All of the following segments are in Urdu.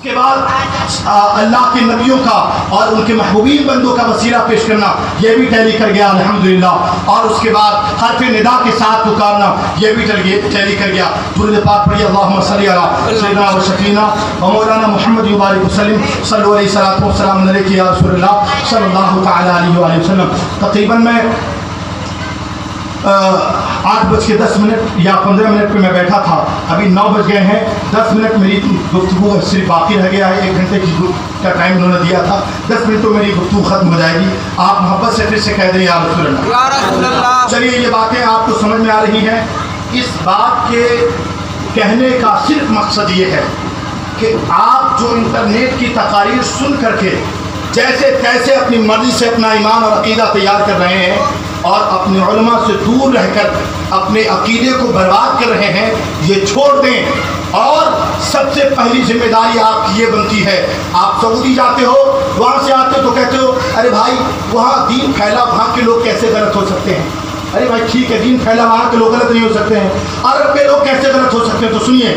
کے بعد اللہ کے نبیوں کا اور ان کے محبوبین بندوں کا وسیلہ پیش کرنا یہ بھی ٹیلی کر گیا الحمدللہ، اور اس کے بعد حرف ندا کے ساتھ پکارنا یہ بھی ٹیلی کر گیا۔ درود پاک پڑھیے، اللہم صلی علی سیدنا و شفیعنا و مولانا محمد مبارک وسلم، صلو علیہ الصلوۃ والسلام علیک یا رسول اللہ صلی اللہ تعالی علیہ وآلہ وسلم۔ تقریباً میں 8:10 یا 15 پہ میں بیٹھا تھا، ابھی 9 بج گئے ہیں، 10 منٹ میری گفتگو صرف باقی رہ گیا ہے، 1 گھنٹے کا ٹائم انہوں نے دیا تھا، 10 منٹ تو میری گفتگو ختم ہو جائے گی، آپ محبت سے پھر سے کہہ دیں یا رسول اللہ۔ چلیے یہ باتیں آپ کو سمجھ میں آ رہی ہیں۔ اس بات کے کہنے کا صرف مقصد یہ ہے کہ آپ جو انٹرنیٹ کی تقاریر سن کر کے جیسے تیسے اپنی مرضی سے اپنا ایمان اور عقیدہ تیار کر رہے ہیں اور اپنے علماء سے دور رہ کر اپنے عقیدے کو برباد کر رہے ہیں، یہ چھوڑ دیں۔ اور سب سے پہلی ذمہ داری آپ کی یہ بنتی ہے، آپ سعودی جاتے ہو، وہاں سے آتے تو کہتے ہو ارے بھائی وہاں دین پھیلا، وہاں کے لوگ کیسے غلط ہو سکتے ہیں؟ ارے بھائی ٹھیک ہے دین پھیلا، وہاں کے لوگ غلط نہیں ہو سکتے ہیں، عرب کے لوگ کیسے غلط ہو سکتے ہیں؟ تو سنیے،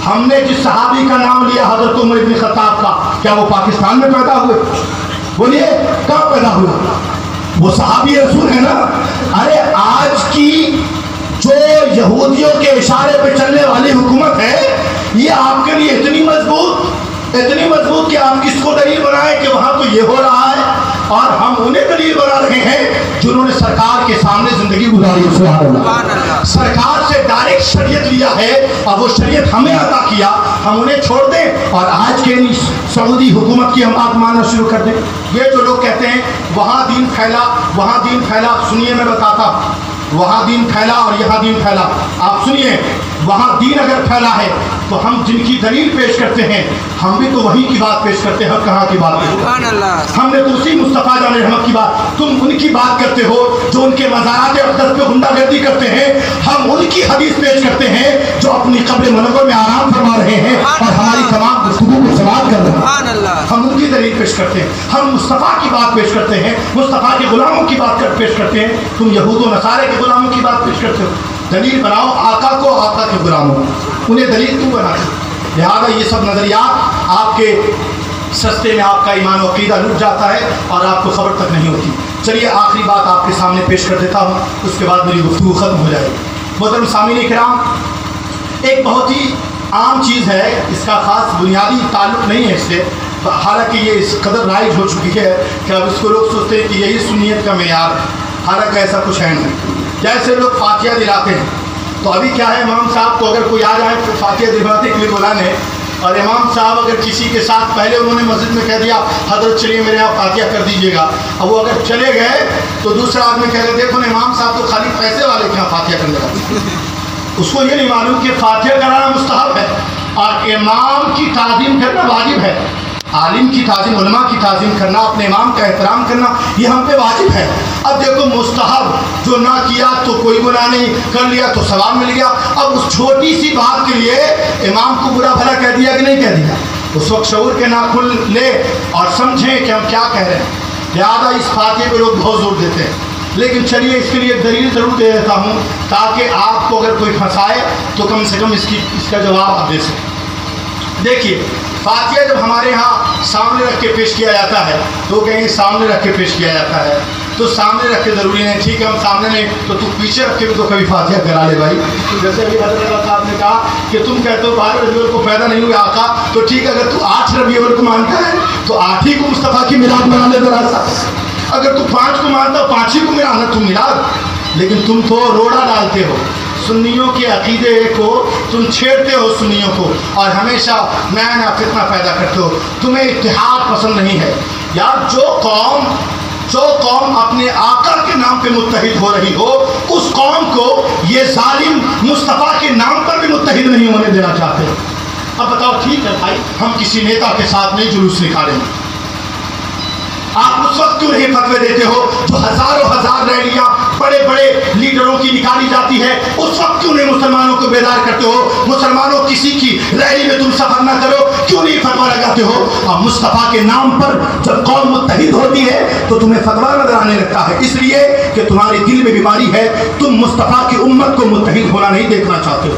ہم نے جس صحابی کا نام لیا حضرت عمر بن خطاب کا، کیا وہ پاکستان میں پیدا ہوئے؟ بولیے کہاں پیدا ہوئے؟ وہ صحابی رسول ہے نا۔ ارے آج کی جو یہودیوں کے اشارے پہ چلنے والی حکومت ہے، یہ آپ کے لیے اتنی مضبوط کہ آپ کس کو دلیل بنائیں کہ وہاں تو یہ ہو رہا ہے، اور ہم انہیں دلیل بنا رہے ہیں جنہوں نے سرکار کے سامنے زندگی گزاری ہے۔ سبحان اللہ، سرکار سے ڈائریکٹ شریعت لیا ہے اور وہ شریعت ہمیں عطا کیا، ہم انہیں چھوڑ دیں اور آج کے سعودی حکومت کی ہم بات ماننا شروع کر دیں؟ یہ جو لوگ کہتے ہیں وہاں دین پھیلا، وہاں دین پھیلا، سنیے میں بتاتا ہوں، وہاں دین پھیلا اور یہاں دین پھیلا۔ آپ سنیے، وہاں دین اگر پھیلا ہے تو ہم جن کی دلیل پیش کرتے ہیں ہم بھی تو وہی کی بات پیش کرتے ہیں، ہم کہاں کی بات پیش کرتے ہیں؟ ہم نے تو اسی مصطفیٰ جان رحمت کی بات، تم ان کی بات کرتے ہو جو ان کے مزارات اقدس پہ غنڈہ گردی کرتے ہیں، ہم ان کی حدیث پیش کرتے ہیں جو اپنی قبر منور میں آرام فرما رہے ہیں اور ہماری تمام گفتگو کو سماعت کر رہے ہیں، ہم ان کی دلیل پیش کرتے ہیں، ہم مصطفیٰ کی بات پیش کرتے ہیں، مصطفیٰ کے غلاموں کی بات پیش کرتے ہیں، تم یہود و نصارے کے غلاموں کی بات پیش کرتے ہو۔ دلیل بناؤ آقا کو، آقا کے غلاموں کو، انہیں دلیل کیوں بناتے؟ لہذا یہ سب نظریات آپ کے سستے میں آپ کا ایمان و عقیدہ لٹ جاتا ہے اور آپ کو خبر تک نہیں ہوتی۔ چلیے آخری بات آپ کے سامنے پیش کر دیتا ہوں، اس کے بعد میری گفتگو ختم ہو جائے گی۔ محترم سامعین کرام، ایک بہت ہی عام چیز ہے، اس کا خاص بنیادی تعلق نہیں ہے اس سے، حالانکہ یہ اس قدر رائج ہو چکی ہے کہ اب اس کو لوگ سوچتے ہیں کہ یہی سنیت کا معیار ہے، حالانکہ ایسا کچھ ہے نہیں۔ جیسے لوگ فاتحہ دلاتے ہیں، تو ابھی کیا ہے، امام صاحب کو اگر کوئی آ جائے تو فاتحہ دلوانے کے لیے بلانے، اور امام صاحب اگر کسی کے ساتھ پہلے انہوں نے مسجد میں کہہ دیا حضرت چلیے میرے یہاں فاتحہ کر دیجیے گا، اب وہ اگر چلے گئے تو دوسرا آدمی کہہ رہے دیکھو امام صاحب تو خالی پیسے والے کے یہاں فاتحہ کرنے لگا۔ اس کو یہ نہیں معلوم کہ فاتحہ کرانا مستحب ہے اور امام کی تعظیم کرنا واجب ہے، عالم کی تعظیم، علماء کی تعظیم کرنا، اپنے امام کا احترام کرنا یہ ہم پہ واجب ہے۔ اب دیکھو مستحب جو نہ کیا تو کوئی گناہ نہیں، کر لیا تو ثواب مل گیا، اب اس چھوٹی سی بات کے لیے امام کو برا بھلا کہہ دیا کہ نہیں کہہ دیا؟ اس وقت شعور کے ناخن لے اور سمجھیں کہ ہم کیا کہہ رہے ہیں۔ لہٰذا اس فاتحے پہ لوگ بہت زور دیتے ہیں، لیکن چلیے اس کے لیے ایک دلیل ضرور دے دیتا ہوں تاکہ آپ کو اگر کوئی پھنسائے تو کم سے کم اس کا جواب آپ دے سکیں۔ دیکھیے فاتحہ جب ہمارے ہاں سامنے رکھ کے پیش کیا جاتا ہے تو کہیں سامنے رکھ کے پیش کیا جاتا ہے، تو سامنے رکھ کے ضروری نہیں، ٹھیک ہے ہم سامنے نہیں تو پیچھے رکھ کے بھی تو کبھی فاتحہ کرا لے بھائی۔ جیسے ابھی حضرت اللہ صاحب نے کہا کہ تم کہتے ہو 12 ربیع الاول کو پیدا نہیں ہوئے آقا، تو ٹھیک ہے اگر تو 8 ربیع الاول کو مانتا ہے تو 8 ہی کو مصطفیٰ کی میلاد بنا لے ذرا سا، اگر تو 5 کو مانتا ہو 5 ہی کو ملانا تم میلاد، لیکن تم تو روڑا ڈالتے ہو سنیوں کے عقیدے کو، تم چھیڑتے ہو سنیوں کو اور ہمیشہ نیا نیا فتنہ پیدا کرتے ہو، تمہیں اتحاد پسند نہیں ہے۔ یار جو قوم اپنے آقا کے نام پہ متحد ہو رہی ہو اس قوم کو یہ ظالم مصطفیٰ کے نام پر بھی متحد نہیں ہونے دینا چاہتے۔ اب بتاؤ ٹھیک ہے بھائی ہم کسی نیتا کے ساتھ نہیں جلوس نکالیں گے، آپ اس وقت کیوں نہیں فتوے دیتے ہو جو ہزار ریلیاں بڑے بڑے لیڈروں کی نکالی جاتی ہے، اس وقت کیوں نہیں مسلمانوں کو بیدار کرتے ہو؟ مسلمانوں کسی کی ریلی میں تم سفر نہ کرو، کیوں نہیں فتویٰ لگاتے ہو؟ اور مصطفیٰ کے نام پر جب قوم متحد ہوتی ہے تو تمہیں فتویٰ نظر آنے لگتا ہے، اس لیے کہ تمہارے دل میں بیماری ہے، تم مصطفیٰ کی امت کو متحد ہونا نہیں دیکھنا چاہتے ہو۔